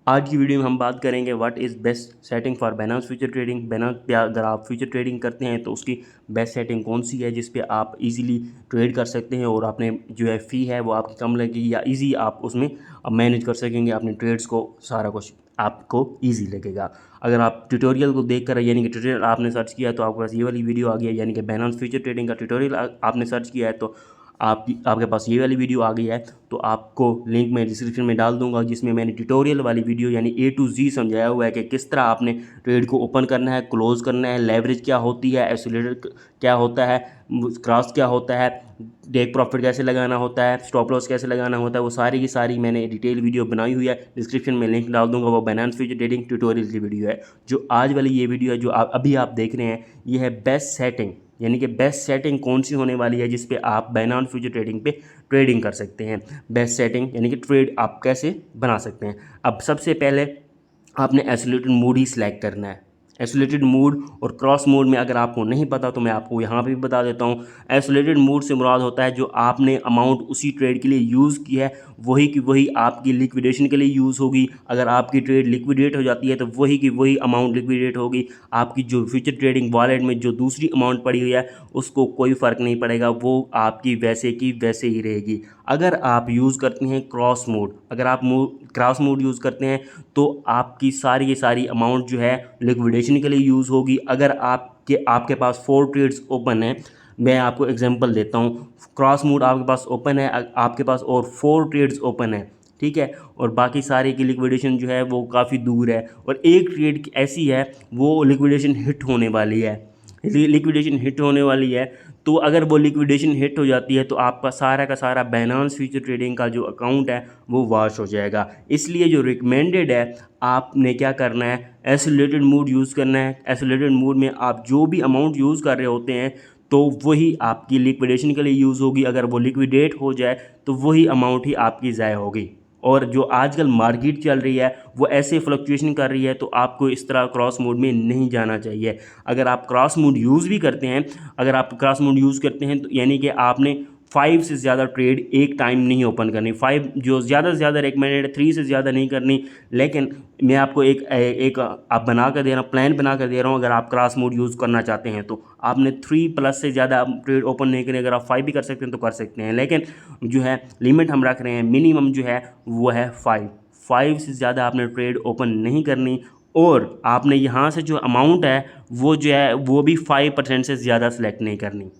आज की वीडियो में हम बात करेंगे what is best setting for Binance future trading. Binance पे अगर आप फ्यूचर ट्रेडिंग करते हैं तो उसकी बेस्ट सेटिंग कौन सी है जिस पे आप इजीली ट्रेड कर सकते हैं और आपने जो है फ़ी है वो आपकी कम लगेगी या इजी आप उसमें मैनेज कर सकेंगे अपने ट्रेड्स को, सारा कुछ आपको ईजी लगेगा। अगर आप ट्यूटोरियल को देख कर यानी कि ट्यूटोरियल आपने सर्च किया तो आपके पास ये वाली वीडियो आ गई है, यानी कि बाइनेंस फ्यूचर ट्रेडिंग का ट्यूटोरियल आपने सर्च किया है तो आपके पास ये वाली वीडियो आ गई है। तो आपको लिंक मैं डिस्क्रिप्शन में डाल दूंगा जिसमें मैंने ट्यूटोरियल वाली वीडियो यानी A to Z समझाया हुआ है कि किस तरह आपने ट्रेड को ओपन करना है, क्लोज करना है, लेवरेज क्या होती है, एसिलेटर क्या होता है, क्रॉस क्या होता है, टेक प्रॉफिट कैसे लगाना होता है, स्टॉप लॉस कैसे लगाना होता है, वो सारी की सारी मैंने डिटेल वीडियो बनाई हुई है। डिस्क्रिप्शन में लिंक डाल दूंगा, वो बाइनेंस फ्यूचर ट्रेडिंग ट्यूटोरियल की वीडियो है। जो आज वाली ये वीडियो है जो अभी आप देख रहे हैं ये है बेस्ट सेटिंग, यानी कि बेस्ट सेटिंग कौन सी होने वाली है जिस पे आप बाइनेंस फ्यूचर ट्रेडिंग पे ट्रेडिंग कर सकते हैं। बेस्ट सेटिंग यानी कि ट्रेड आप कैसे बना सकते हैं। अब सबसे पहले आपने आइसोलेटेड मोड ही सिलेक्ट करना है। आइसोलेटेड मोड और क्रॉस मोड में अगर आपको नहीं पता तो मैं आपको यहाँ पे भी बता देता हूँ। आइसोलेटेड मोड से मुराद होता है जो आपने अमाउंट उसी ट्रेड के लिए यूज़ की है वही की वही आपकी लिक्विडेशन के लिए यूज़ होगी। अगर आपकी ट्रेड लिक्विडेट हो जाती है तो वही की वही अमाउंट लिक्विडेट होगी। आपकी जो फ्यूचर ट्रेडिंग वॉलेट में जो दूसरी अमाउंट पड़ी हुई है उसको कोई फ़र्क नहीं पड़ेगा, वो आपकी वैसे की वैसे ही रहेगी। अगर आप यूज़ करते हैं क्रॉस मोड, अगर आप क्रॉस मोड यूज़ करते हैं तो आपकी सारी की सारी अमाउंट जो है लिक्विडेशन के लिए यूज़ होगी। अगर आपके पास 4 ट्रेड्स ओपन है, मैं आपको एग्जांपल देता हूँ। क्रॉस मोड आपके पास ओपन है, आपके पास और 4 ट्रेड्स ओपन है, ठीक है, और बाकी सारे की लिक्विडेशन जो है वो काफ़ी दूर है और एक ट्रेड ऐसी है वो लिक्विडेशन हिट होने वाली है, लिक्विडेशन हिट होने वाली है। तो अगर वो लिक्विडेशन हिट हो जाती है तो आपका सारा का सारा बाइनेंस फ्यूचर ट्रेडिंग का जो अकाउंट है वो वॉश हो जाएगा। इसलिए जो रिकमेंडेड है आपने क्या करना है, आइसोलेटेड मोड यूज़ करना है। आइसोलेटेड मोड में आप जो भी अमाउंट यूज़ कर रहे होते हैं तो वही आपकी लिक्विडेशन के लिए यूज़ होगी। अगर वो लिक्विडेट हो जाए तो वही अमाउंट ही आपकी ज़ाय होगी। और जो आजकल मार्केट चल रही है वो ऐसे फ्लक्चुएशन कर रही है तो आपको इस तरह क्रॉस मोड में नहीं जाना चाहिए। अगर आप क्रॉस मोड यूज़ भी करते हैं, अगर आप क्रॉस मोड यूज़ करते हैं तो यानी कि आपने 5 से ज़्यादा ट्रेड एक टाइम नहीं ओपन करनी। 5 जो ज़्यादा से ज़्यादा रिकमेंडेड है, 3 से ज़्यादा नहीं करनी। लेकिन मैं आपको एक आप बना कर दे रहा हूँ, प्लान बना कर दे रहा हूँ। अगर आप क्रॉस मोड यूज़ करना चाहते हैं तो आपने 3+ से ज़्यादा ट्रेड ओपन नहीं करें। अगर आप 5 भी कर सकते हैं तो कर सकते हैं, लेकिन जो है लिमिट हम रख रहे हैं, मिनिमम जो है वो है 5 से ज़्यादा आपने ट्रेड ओपन नहीं करनी। और आपने यहाँ से जो अमाउंट है वो जो है वो भी 5% से ज़्यादा सेलेक्ट नहीं करनी।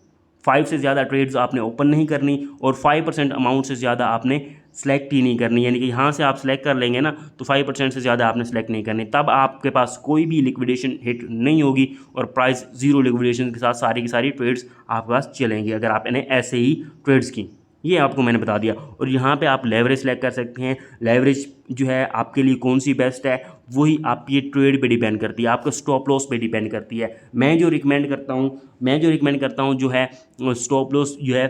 5 से ज़्यादा ट्रेड्स आपने ओपन नहीं करनी और 5% अमाउंट से ज़्यादा आपने सेलेक्ट ही नहीं करनी। यानी कि यहाँ से आप सेलेक्ट कर लेंगे ना तो 5% से ज़्यादा आपने सेलेक्ट नहीं करनी, तब आपके पास कोई भी लिक्विडेशन हिट नहीं होगी और प्राइस ज़ीरो लिक्विडेशन के साथ सारी की सारी ट्रेड्स आपके पास चलेंगी अगर आपने ऐसे ही ट्रेड्स की। ये आपको मैंने बता दिया। और यहाँ पे आप लेवरेज सेलेक्ट कर सकते हैं। लेवरेज जो है आपके लिए कौन सी बेस्ट है वही आपकी ट्रेड पे डिपेंड करती है, आपके स्टॉप लॉस पे डिपेंड करती है। मैं जो रिकमेंड करता हूँ जो है स्टॉप लॉस जो है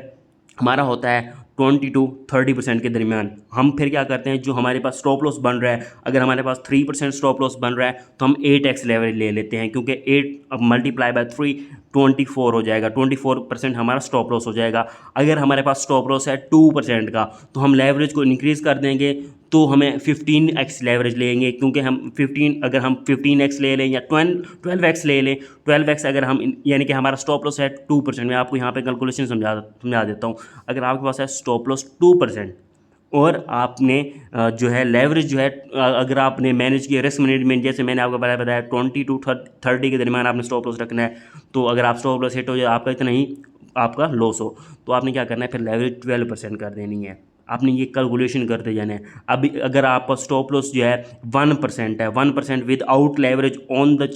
हमारा होता है 20 to 30% के दरमियान। हम फिर क्या करते हैं, जो हमारे पास स्टॉप लॉस बन रहा है, अगर हमारे पास 3% स्टॉप लॉस बन रहा है तो हम 8x लेवरेज ले लेते हैं, क्योंकि 8 मल्टीप्लाई बाय 3 24 हो जाएगा। 24% हमारा स्टॉप लॉस हो जाएगा। अगर हमारे पास स्टॉप लॉस है 2% का तो हम लेवरेज को इंक्रीज़ कर देंगे तो हमें 15x लेवरेज लेंगे, क्योंकि अगर हम 15x ले लें या 12x ले लें, 12x अगर हम यानी कि हमारा स्टॉप लॉस है 2%। मैं आपको यहाँ पे कैलकुलेशन समझा देता हूँ। अगर आपके पास है स्टॉप लॉस 2% और आपने जो है लेवरेज जो है अगर आपने मैनेज किया रिस्क मैनेजमेंट, जैसे मैंने आपको बताया 20 to 30 के दरमियान आपने स्टॉप लॉस रखना है। तो अगर आप स्टॉप लॉस हिट हो जाए आपका इतना ही आपका लॉस हो तो आपने क्या करना है, फिर लेवरेज 12% कर देनी है। आपने ये कैलकुलेशन करते जाना है। अभी अगर आपका स्टॉप लॉस जो है 1% है, 1% with out leverage on the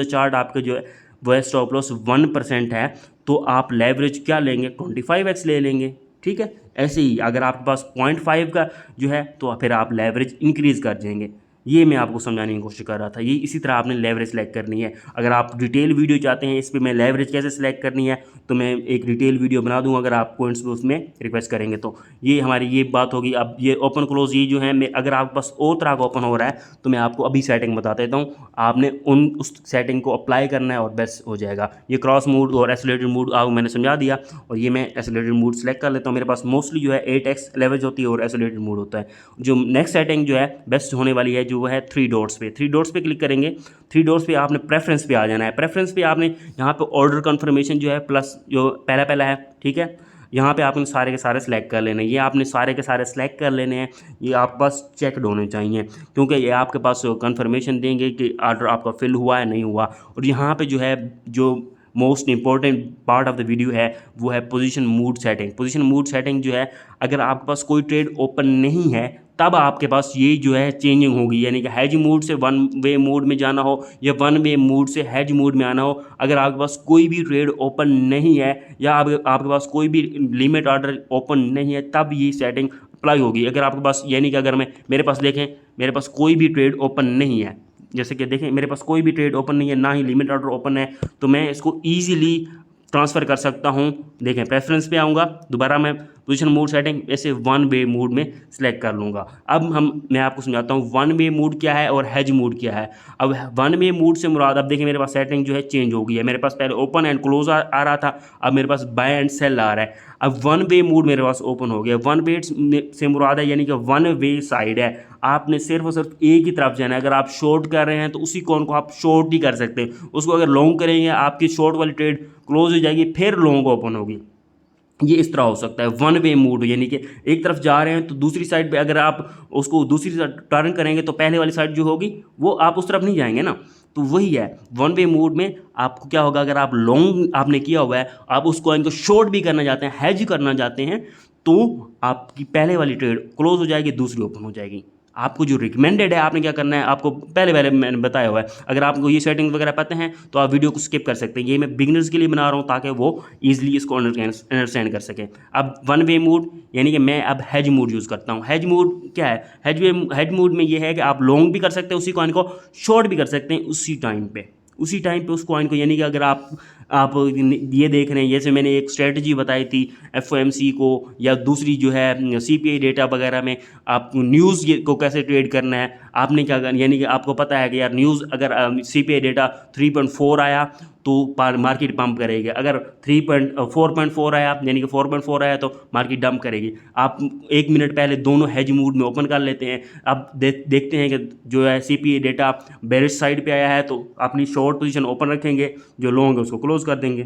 chart आपका जो है वो है स्टॉप लॉस 1% है, तो आप लेवरेज क्या लेंगे, 25x ले लेंगे। ठीक है, ऐसे ही अगर आपके पास 0.5 का जो है तो फिर आप लेवरेज इंक्रीज़ कर देंगे। ये मैं आपको समझाने की कोशिश कर रहा था। ये इसी तरह आपने लेवरेज सेलेक्ट करनी है। अगर आप डिटेल वीडियो चाहते हैं इस पर मैं लेवरेज कैसे सेलेक्ट करनी है तो मैं एक डिटेल वीडियो बना दूंगा, अगर आप पॉइंट्स उसमें रिक्वेस्ट करेंगे तो। ये हमारी ये बात होगी। अब ये ओपन क्लोज ये जो है, मैं अगर आपके पास और तरह का ओपन हो रहा है तो मैं आपको अभी सेटिंग बता देता हूँ। आपने उस सेटिंग को अप्लाई करना है और बेस्ट हो जाएगा। ये क्रॉस मोड और एसिलेटेड मोड आपको मैंने समझा दिया और ये मैं एसिलेटेड मोड सेलेक्ट कर लेता हूँ। मेरे पास मोस्टली जो है 8x लेवरेज होती है और एसिलेटेड मोड होता है। जो नेक्स्ट सेटिंग जो है बेस्ट होने वाली है, जो जो है थ्री डॉट्स पे क्लिक करेंगे। थ्री डॉट्स पे आपने प्रेफरेंस पे आ जाना है। प्रेफरेंस पे आपने यहाँ पे ऑर्डर कन्फर्मेशन जो है प्लस जो पहला है, ठीक है, यहाँ पे आपने सारे के सारे सेलेक्ट कर लेने हैं। ये आपने सारे के सारे सेलेक्ट कर लेने हैं। ये आपके पास चेकड होने चाहिए, क्योंकि ये आपके पास कंफर्मेशन देंगे कि ऑर्डर आपका फिल हुआ है नहीं हुआ। और यहाँ पे जो है जो most important part of the video है वो है position mood setting. Position mood setting जो है, अगर आपके पास कोई ट्रेड ओपन नहीं है तब आपके पास ये जो है चेंजिंग होगी, यानी कि हेज मूड से वन वे मूड में जाना हो या वन वे मूड से हेज मूड में आना हो। अगर आपके पास कोई भी ट्रेड ओपन नहीं है या आपके पास कोई भी लिमिट ऑर्डर ओपन नहीं है तब ये सेटिंग अप्लाई होगी। अगर आपके पास, यानी कि अगर मेरे पास देखें, मेरे पास कोई भी ट्रेड ओपन नहीं है, जैसे कि देखें मेरे पास कोई भी ट्रेड ओपन नहीं है, ना ही लिमिट ऑर्डर ओपन है, तो मैं इसको ईजिली ट्रांसफ़र कर सकता हूँ। देखें प्रेफरेंस पे आऊँगा, दोबारा मैं पोजीशन मूड सेटिंग ऐसे वन वे मूड में सिलेक्ट कर लूँगा। अब मैं आपको समझाता हूँ वन वे मूड क्या है और हेज मूड क्या है। अब वन वे मूड से मुराद, अब देखिए मेरे पास सेटिंग जो है चेंज हो गई है। मेरे पास पहले ओपन एंड क्लोज आ रहा था, अब मेरे पास बाय एंड सेल आ रहा है। अब वन वे मूड मेरे पास ओपन हो गया। वन वे से मुराद है यानी कि वन वे साइड है, आपने सिर्फ और सिर्फ एक ही तरफ जाना है। अगर आप शॉर्ट कर रहे हैं तो उसी कॉइन को आप शॉर्ट ही कर सकते हैं, उसको अगर लॉन्ग करेंगे आपकी शॉर्ट वाली ट्रेड क्लोज हो जाएगी, फिर लॉन्ग ओपन होगी। ये इस तरह हो सकता है वन वे मूड, यानी कि एक तरफ जा रहे हैं तो दूसरी साइड पे अगर आप उसको दूसरी साइड टर्न करेंगे तो पहले वाली साइड जो होगी वो आप उस तरफ नहीं जाएंगे ना। तो वही है वन वे मूड में आपको क्या होगा, अगर आप लॉन्ग आपने किया हुआ है, आप उस कॉइन को शॉर्ट भी करना चाहते हैं, हेज करना चाहते हैं, तो आपकी पहले वाली ट्रेड क्लोज हो जाएगी, दूसरी ओपन हो जाएगी। आपको जो रिकमेंडेड है, आपने क्या करना है, आपको पहले मैंने बताया हुआ है। अगर आपको ये सेटिंग वगैरह पता है तो आप वीडियो को स्किप कर सकते हैं। ये मैं बिगिनर्स के लिए बना रहा हूँ ताकि वो ईजिली इसको अंडरस्टैंड कर सकें। अब वन वे मूड यानी कि मैं अब हेज मूड यूज़ करता हूँ। हेज मूड क्या है, हेज मूड में ये है कि आप लॉन्ग भी कर सकते हैं उसी कॉइन को, शॉर्ट भी कर सकते हैं उसी टाइम पे उस कॉइन को। यानी कि अगर आप ये देख रहे हैं, जैसे मैंने एक स्ट्रेटजी बताई थी एफओएमसी को, या दूसरी जो है सीपीआई डेटा वगैरह में आप न्यूज़ को कैसे ट्रेड करना है, आपने क्या करना, यानी कि आपको पता है कि यार न्यूज़ अगर सीपीआई डेटा 3.4 आया तो मार्केट पंप करेगी, अगर 4.4 आया यानी कि 4.4 आया तो मार्केट डंप करेगी। आप एक मिनट पहले दोनों हेज मूड में ओपन कर लेते हैं। अब देखते हैं कि जो है सीपीआई डेटा बेरिश साइड पे आया है तो अपनी शॉर्ट पोजीशन ओपन रखेंगे, जो लॉन्ग है उसको क्लोज कर देंगे,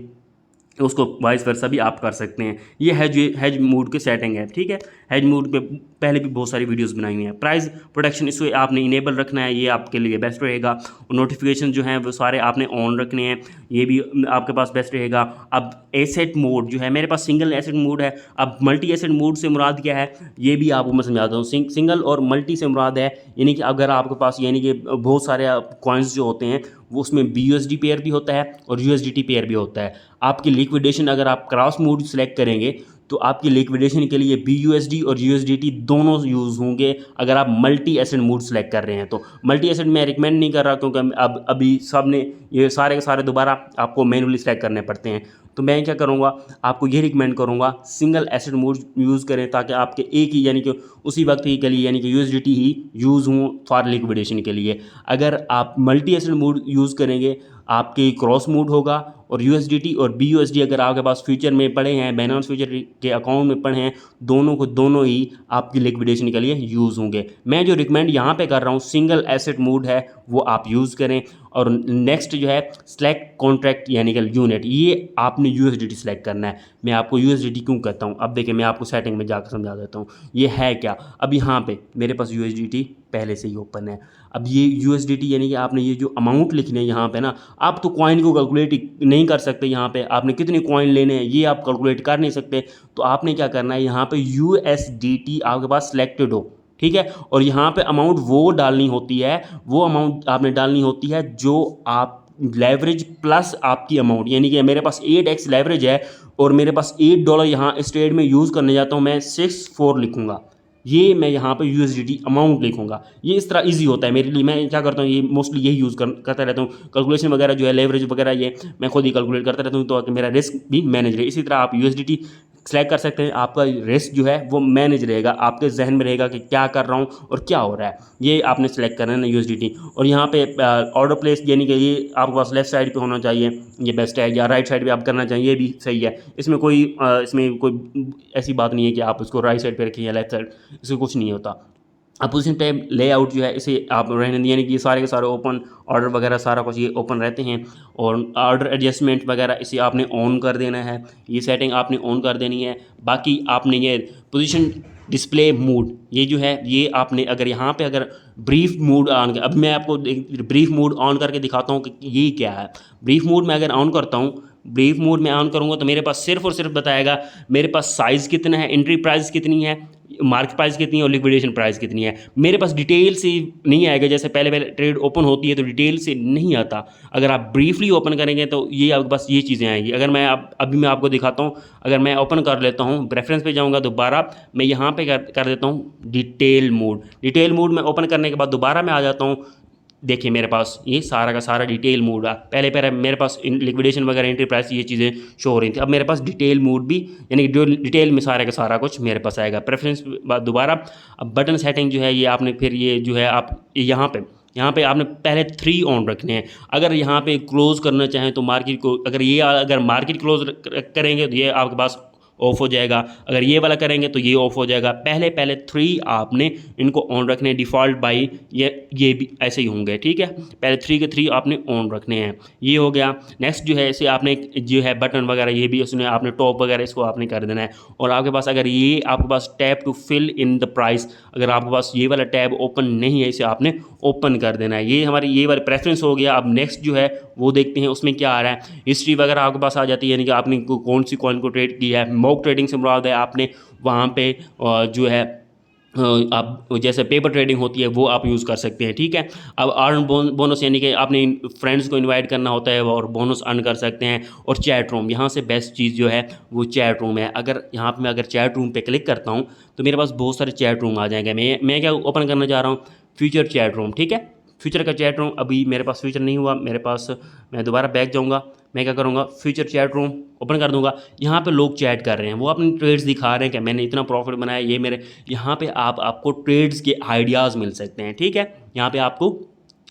तो उसको वाइस वर्सा भी आप कर सकते हैं। ये हेज मूड की सेटिंग है, ठीक है। हेज मूड पे पहले भी बहुत सारी वीडियोस बनाई हुई हैं। प्राइस प्रोटेक्शन इसको आपने इनेबल रखना है, ये आपके लिए बेस्ट रहेगा। और नोटिफिकेशन जो हैं वो सारे आपने ऑन रखने हैं, ये भी आपके पास बेस्ट रहेगा। अब एसेट मोड जो है, मेरे पास सिंगल एसेट मोड है। अब मल्टी एसेट मोड से मुराद क्या है, ये भी आपको मैं समझाता हूँ। सिंगल और मल्टी से मुराद है यानी कि अगर आपके पास यानी कि बहुत सारे कॉइन्स जो होते हैं वो उसमें BUSD पेयर भी होता है और USDT पेयर भी होता है। आपकी लिक्विडेशन अगर आप क्रॉस मोड सेलेक्ट करेंगे तो आपकी लिक्विडेशन के लिए BUSD और USDT दोनों यूज़ होंगे अगर आप मल्टी एसेट मोड सेलेक्ट कर रहे हैं तो। मल्टी एसेट मैं रिकमेंड नहीं कर रहा क्योंकि अब अभी सब ने ये सारे के सारे दोबारा आपको मैनुअली सेलेक्ट करने पड़ते हैं। तो मैं क्या करूँगा, आपको ये रिकमेंड करूँगा सिंगल एसेट मोड यूज़ करें ताकि आपके एक ही यानी कि उसी वक्त ही के लिए यानी कि USDT ही यूज़ हों फॉर लिक्विडेशन के लिए। अगर आप मल्टी एसेट मोड यूज़ करेंगे आपके क्रॉस मोड होगा और USDT और BUSD अगर आपके पास फ्यूचर में पड़े हैं, बाइनेंस फ्यूचर के अकाउंट में पड़े हैं, दोनों ही आपकी लिक्विडेशन के लिए यूज़ होंगे। मैं जो रिकमेंड यहाँ पे कर रहा हूँ सिंगल एसेट मोड है, वो आप यूज़ करें। और नेक्स्ट जो है सेलेक्ट कॉन्ट्रैक्ट यानी कि यूनिट, ये आपने USDT सेलेक्ट करना है। मैं आपको USDT क्यों कहता हूँ, अब देखिए मैं आपको सेटिंग में जाकर समझा देता हूँ ये है क्या। अब यहाँ पे मेरे पास USDT पहले से ही ओपन है। अब ये USDT यानी कि आपने ये जो अमाउंट लिखने हैं यहाँ पे ना, आप तो कॉइन को कैलकुलेट नहीं कर सकते। यहाँ पे आपने कितने कॉइन लेने हैं ये आप कैलकुलेट कर नहीं सकते। तो आपने क्या करना है, यहाँ पे USDT आपके पास सिलेक्टेड हो, ठीक है। और यहाँ पे अमाउंट वो डालनी होती है, वो अमाउंट आपने डालनी होती है जो आप लेवरेज प्लस आपकी अमाउंट, यानी कि मेरे पास 8x लेवरेज है और मेरे पास $8 यहाँ इस ट्रेड में यूज़ करने जाता हूँ, मैं 64 लिखूँगा, ये मैं यहाँ पे USDT अमाउंट लिखूँगा। ये इस तरह इजी होता है मेरे लिए। मैं क्या करता हूँ, ये मोस्टली यही यूज़ करता रहता हूँ। कैलकुलेशन वगैरह जो है लेवरेज वगैरह ये मैं खुद ही कैलकुलेट करता रहता हूँ तो मेरा रिस्क भी मैनेज रहे। इसी तरह आप USDT सेलेक्ट कर सकते हैं, आपका रिस्क जो है वो मैनेज रहेगा, आपके जहन में रहेगा कि क्या कर रहा हूँ और क्या हो रहा है। ये आपने सेलेक्ट करना है ना USDT। और यहाँ पे ऑर्डर प्लेस यानी कि ये आपके पास लेफ्ट साइड पे होना चाहिए, ये बेस्ट है, या राइट साइड पे आप करना चाहिए, ये भी सही है। इसमें कोई ऐसी बात नहीं है कि आप उसको राइट साइड पे रखें या लेफ्ट साइड, इससे कुछ नहीं होता। अब पोजीशन टैब लेआउट जो है इसे आप रहने दें, यानी कि ये सारे के सारे ओपन, ऑर्डर वगैरह सारा कुछ ये ओपन रहते हैं। और ऑर्डर एडजस्टमेंट वगैरह इसे आपने ऑन कर देना है, ये सेटिंग आपने ऑन कर देनी है। बाकी आपने ये पोजीशन डिस्प्ले मोड ये जो है ये आपने अगर यहाँ पे अगर ब्रीफ मोड ऑन, अब मैं आपको ब्रीफ मोड ऑन करके दिखाता हूँ कि ये क्या है। ब्रीफ मोड में अगर ऑन करता हूँ, ब्रीफ मोड में ऑन करूँगा तो मेरे पास सिर्फ और सिर्फ बताएगा मेरे पास साइज़ कितना है, एंट्री प्राइस कितनी है, मार्केट प्राइस कितनी है और लिक्विडेशन प्राइस कितनी है। मेरे पास डिटेल से नहीं आएगा, जैसे पहले पहले ट्रेड ओपन होती है तो डिटेल से नहीं आता। अगर आप ब्रीफली ओपन करेंगे तो ये आपके पास ये चीज़ें आएंगी। अगर मैं अभी मैं आपको दिखाता हूँ, अगर मैं ओपन कर लेता हूँ, रेफरेंस पे जाऊँगा दोबारा, मैं यहाँ पे कर देता हूँ डिटेल मोड। डिटेल मोड में ओपन करने के बाद दोबारा मैं आ जाता हूँ, देखिए मेरे पास ये सारा का सारा डिटेल मोड है। पहले पहले मेरे पास लिक्विडेशन वगैरह, एंट्री प्राइस, ये चीज़ें शो हो रही थी। अब मेरे पास डिटेल मोड भी, यानी कि जो डिटेल में सारा का सारा कुछ मेरे पास आएगा। प्रेफरेंस बाद दोबारा, अब बटन सेटिंग जो है ये आपने फिर ये जो है आप यहाँ पे आपने पहले 3 ऑन रखने हैं। अगर यहाँ पे क्लोज करना चाहें तो मार्केट को, अगर मार्केट क्लोज करेंगे तो ये आपके पास ऑफ हो जाएगा, अगर ये वाला करेंगे तो ये ऑफ हो जाएगा। पहले पहले 3 आपने इनको ऑन रखने, डिफ़ॉल्ट बाई ये भी ऐसे ही होंगे, ठीक है। पहले 3 के 3 आपने ऑन रखने हैं, ये हो गया। नेक्स्ट जो है इसे आपने जो है बटन वगैरह ये भी उसने आपने टॉप वगैरह इसको आपने कर देना है। और आपके पास अगर ये आपके पास tab to fill in the price, अगर आपके पास ये वाला टैब ओपन नहीं है इसे आपने ओपन कर देना है। ये हमारी ये वाला प्रेफरेंस हो गया। अब नेक्स्ट जो है वो देखते हैं उसमें क्या आ रहा है। हिस्ट्री वगैरह आपके पास आ जाती है, यानी कि आपने कौन सी कॉइन को ट्रेड किया है। मॉक ट्रेडिंग से मुराद है आपने वहाँ पे जो है आप जैसे पेपर ट्रेडिंग होती है वो आप यूज़ कर सकते हैं, ठीक है। अब अर्न बोनस, यानी कि आपने फ्रेंड्स को इनवाइट करना होता है और बोनस अर्न कर सकते हैं। और चैट रूम, यहाँ से बेस्ट चीज़ जो है वो चैट रूम है। अगर यहाँ पे मैं अगर चैट रूम पे क्लिक करता हूँ तो मेरे पास बहुत सारे चैट रूम आ जाएंगे। मैं क्या ओपन करना चाह रहा हूँ, फ्यूचर चैट रूम, ठीक है। फ्यूचर का चैट रूम अभी मेरे पास फ्यूचर नहीं हुआ, मेरे पास, मैं दोबारा बैक जाऊँगा, मैं क्या करूँगा, फ्यूचर चैट रूम ओपन कर दूंगा। यहाँ पे लोग चैट कर रहे हैं, वो अपने ट्रेड्स दिखा रहे हैं कि मैंने इतना प्रॉफिट बनाया, ये मेरे, यहाँ पे आपको ट्रेड्स के आइडियाज़ मिल सकते हैं, ठीक है। यहाँ पे आपको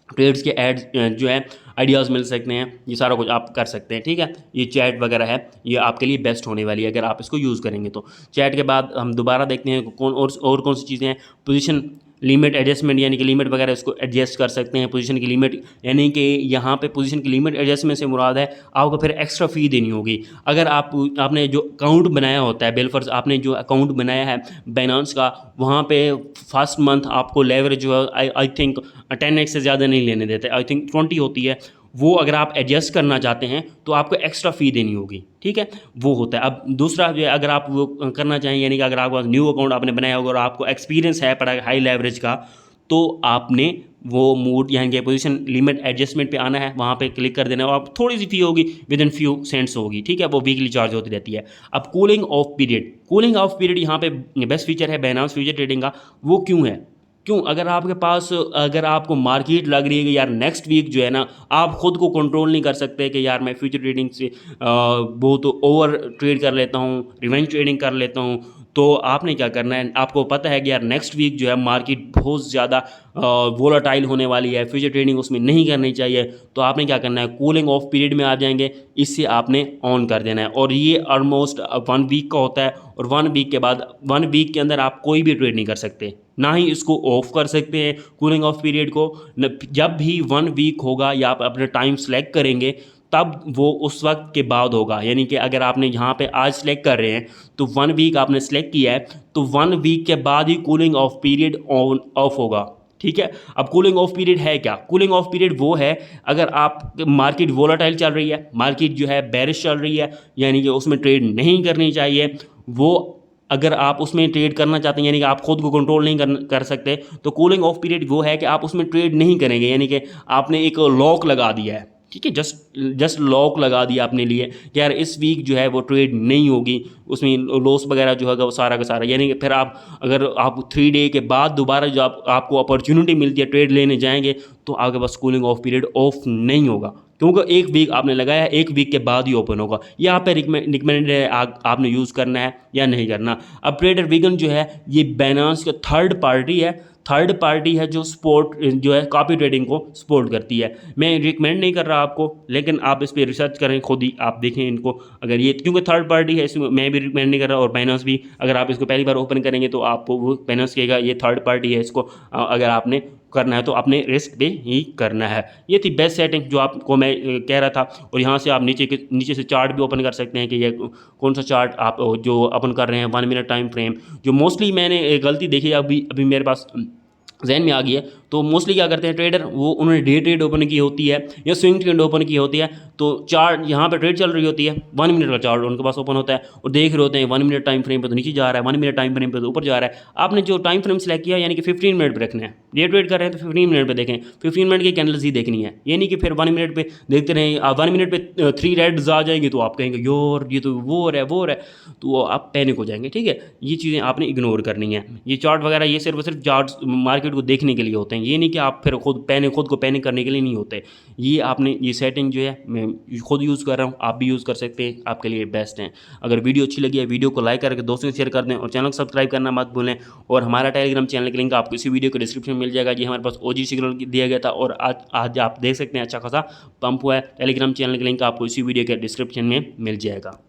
ट्रेड्स के एड्स जो है आइडियाज़ मिल सकते हैं, ये सारा कुछ आप कर सकते हैं, ठीक है। ये चैट वगैरह है, ये आपके लिए बेस्ट होने वाली है अगर आप इसको यूज़ करेंगे तो। चैट के बाद हम दोबारा देखते हैं कौन और कौन सी चीज़ें हैं। पोजीशन लिमिट एडजस्टमेंट, यानी कि लिमिट वगैरह इसको एडजस्ट कर सकते हैं। पोजीशन की लिमिट, यानी कि यहाँ पे पोजीशन की लिमिट एडजस्टमेंट से मुराद है आपको फिर एक्स्ट्रा फ़ी देनी होगी। अगर आपने जो अकाउंट बनाया होता है, बिलफर्ज आपने जो अकाउंट बनाया है बाइनेंस का, वहाँ पे फर्स्ट मंथ आपको लेवरेज जो है आई थिंक 10x से ज़्यादा नहीं लेने देते, आई थिंक 20 होती है। वो अगर आप एडजस्ट करना चाहते हैं तो आपको एक्स्ट्रा फ़ी देनी होगी, ठीक है, वो होता है। अब दूसरा जो है, अगर आप वो करना चाहें, यानी कि अगर आपके पास न्यू अकाउंट आपने बनाया होगा और आपको एक्सपीरियंस है पड़ा हाई लेवरेज का, तो आपने वो मूड यानी कि पोजीशन लिमिट एडजस्टमेंट पे आना है, वहाँ पे क्लिक कर देना है। और थोड़ी सी फ़ी होगी, विद इन फ्यू सेंट्स होगी, ठीक है, वो वीकली चार्ज होती रहती है। अब कूलिंग ऑफ पीरियड यहाँ पे बेस्ट फीचर है बाइनेंस फ्यूचर ट्रेडिंग का। वो क्यों है, अगर आपके पास, अगर आपको मार्केट लग रही है कि यार नेक्स्ट वीक जो है ना, आप ख़ुद को कंट्रोल नहीं कर सकते कि यार मैं फ्यूचर ट्रेडिंग से बहुत ओवर ट्रेड कर लेता हूँ, रिवेंज ट्रेडिंग कर लेता हूँ, तो आपने क्या करना है, आपको पता है कि यार नेक्स्ट वीक जो है मार्केट बहुत ज़्यादा वोलाटाइल होने वाली है, फ्यूचर ट्रेडिंग उसमें नहीं करनी चाहिए, तो आपने क्या करना है, कूलिंग ऑफ पीरियड में आ जाएंगे, इससे आपने ऑन कर देना है। और ये ऑलमोस्ट 1 वीक का होता है, और 1 वीक के बाद 1 वीक के अंदर आप कोई भी ट्रेड नहीं कर सकते, ना ही इसको ऑफ कर सकते हैं कूलिंग ऑफ पीरियड को। जब भी 1 वीक होगा या आप अपना टाइम सेलेक्ट करेंगे तब वो उस वक्त के बाद होगा। यानी कि अगर आपने यहाँ पे आज सेलेक्ट कर रहे हैं तो 1 वीक आपने सेलेक्ट किया है, तो 1 वीक के बाद ही कूलिंग ऑफ पीरियड ऑफ होगा, ठीक है। अब कूलिंग ऑफ पीरियड है क्या, कूलिंग ऑफ पीरियड वो है अगर आप मार्केट वोलाटाइल चल रही है, मार्केट जो है बेरिश चल रही है, यानी कि उसमें ट्रेड नहीं करनी चाहिए, वो अगर आप उसमें ट्रेड करना चाहते हैं, यानी कि आप खुद को कंट्रोल नहीं कर सकते, तो कूलिंग ऑफ पीरियड वो है कि आप उसमें ट्रेड नहीं करेंगे, यानी कि आपने एक लॉक लगा दिया है, ठीक है, जस्ट लॉक लगा दिया अपने लिए कि यार इस वीक जो है वो ट्रेड नहीं होगी, उसमें लॉस वगैरह जो होगा वो सारा का सारा, यानी कि फिर आप अगर आप 3 डे के बाद दोबारा जो आपको अपॉर्चुनिटी मिलती है ट्रेड लेने जाएंगे, तो आपके पास कूलिंग ऑफ पीरियड ऑफ नहीं होगा, क्योंकि 1 वीक आपने लगाया है, 1 वीक के बाद ही ओपन होगा। यहाँ पे रिकमेंडेड है आपने यूज़ करना है या नहीं करना। अब ट्रेडर विगन जो है ये बाइनेंस का थर्ड पार्टी है, थर्ड पार्टी है जो सपोर्ट जो है कॉपी ट्रेडिंग को सपोर्ट करती है। मैं रिकमेंड नहीं कर रहा आपको, लेकिन आप इस पर रिसर्च करें, खुद ही आप देखें इनको। अगर ये क्योंकि थर्ड पार्टी है, इसमें मैं भी रिकमेंड नहीं कर रहा, और बाइनेंस भी अगर आप इसको पहली बार ओपन करेंगे तो आपको वो बाइनेंस कहेगा ये थर्ड पार्टी है, इसको अगर आपने करना है तो अपने रिस्क पे ही करना है। ये थी बेस्ट सेटिंग जो आपको मैं कह रहा था। और यहाँ से आप नीचे से चार्ट भी ओपन कर सकते हैं कि ये कौन सा चार्ट आप जो ओपन कर रहे हैं 1 मिनट टाइम फ्रेम। जो मोस्टली मैंने गलती देखी अभी अभी मेरे पास जहन में आ गई है, तो मोस्टली क्या करते हैं ट्रेडर, वो उन्होंने डे ट्रेड ओपन की होती है या स्विंग ट्रेड ओपन की होती है, तो चार्ट यहाँ पे ट्रेड चल रही होती है, 1 मिनट का चार्ट उनके पास ओपन होता है और देख रहे होते हैं 1 मिनट टाइम फ्रेम पे तो नीचे जा रहा है, 1 मिनट टाइम फ्रेम पे तो ऊपर जा रहा है। आपने जो टाइम फ्रेम सेलेक्ट किया यानी कि 15 मिनट पे रखना है, डे ट्रेड कर रहे हैं तो 15 मिनट पे देखें, 15 मिनट की कैंडल्स ही देखनी है, ये नहीं कि फिर 1 मिनट पे देखते रहें। 1 मिनट पे 3 रेड्स आ जाएंगे तो आप कहेंगे योर ये तो वो है, तो आप पैनिक हो जाएंगे। ठीक है, ये चीज़ें आपने इग्नोर करनी है। ये चार्ट वगैरह ये सिर्फ और सिर्फ चार्ट मार्केट को देखने के लिए होते हैं, ये नहीं कि आप फिर खुद को पैनिक करने के लिए नहीं होते। ये आपने ये सेटिंग जो है मैं खुद यूज़ कर रहा हूँ, आप भी यूज़ कर सकते हैं, आपके लिए बेस्ट हैं। अगर वीडियो अच्छी लगी है वीडियो को लाइक करके दोस्तों से शेयर कर दें और चैनल को सब्सक्राइब करना मत भूलें। और हमारा टेलीग्राम चैनल का लिंक आपको इसी वीडियो के डिस्क्रिप्शन में मिल जाएगा। जी हमारे पास OG सिग्नल दिया गया था और आज आप देख सकते हैं अच्छा खासा पंप हुआ है। टेलीग्राम चैनल का लिंक आपको इसी वीडियो के डिस्क्रिप्शन में मिल जाएगा।